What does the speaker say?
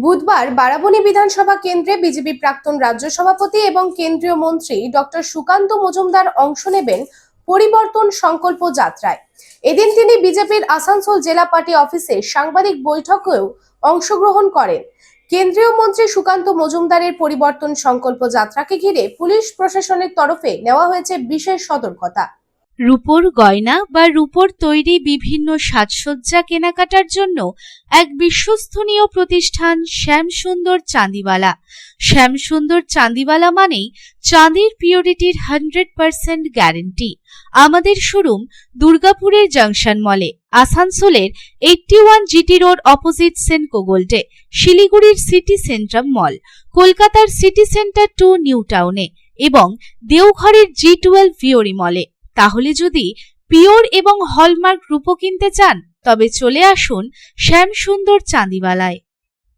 বুধবার বারাবণী বিধানসভা কেন্দ্রে বিজেপি প্রাক্তন রাজ্য সভাপতি এবং কেন্দ্রীয় মন্ত্রী ডক্টর সুকান্ত মজুমদার অংশ নেবেন পরিবর্তন সংকল্প যাত্রায়। এদিন তিনি বিজেপির আসানসোল জেলা পার্টি অফিসে সাংবাদিক বৈঠকেও অংশগ্রহণ করেন। কেন্দ্রীয় মন্ত্রী সুকান্ত মজুমদারের পরিবর্তন সংকল্প যাত্রাকে ঘিরে পুলিশ প্রশাসনের তরফে নেওয়া হয়েছে বিশেষ সতর্কতা। রূপোর গয়না বা রূপোর তৈরি বিভিন্ন সাজসজ্জা কেনাকাটার জন্য এক বিশ্বস্তনীয় প্রতিষ্ঠান শ্যামসুন্দর চাঁদিওয়ালা। শ্যামসুন্দর চাঁদিওয়ালা মানেই চাঁদির পিওরিটির 100% গ্যারেন্টি। আমাদের শোরুম দুর্গাপুরের জংশন মলে, আসানসোলের 81 জিটি রোড অপোজিট সেনকো গোল্ডে, শিলিগুড়ির সিটি সেন্ট্রাম মল, কলকাতার সিটি সেন্টার 2 নিউ টাউনে এবং দেওঘরের G12 ভিওরি মলে। তাহলে যদি পিওর এবং হলমার্ক রূপো কিনতে চান তবে চলে আসুন শ্যামসুন্দর চাঁদিওয়ালায়।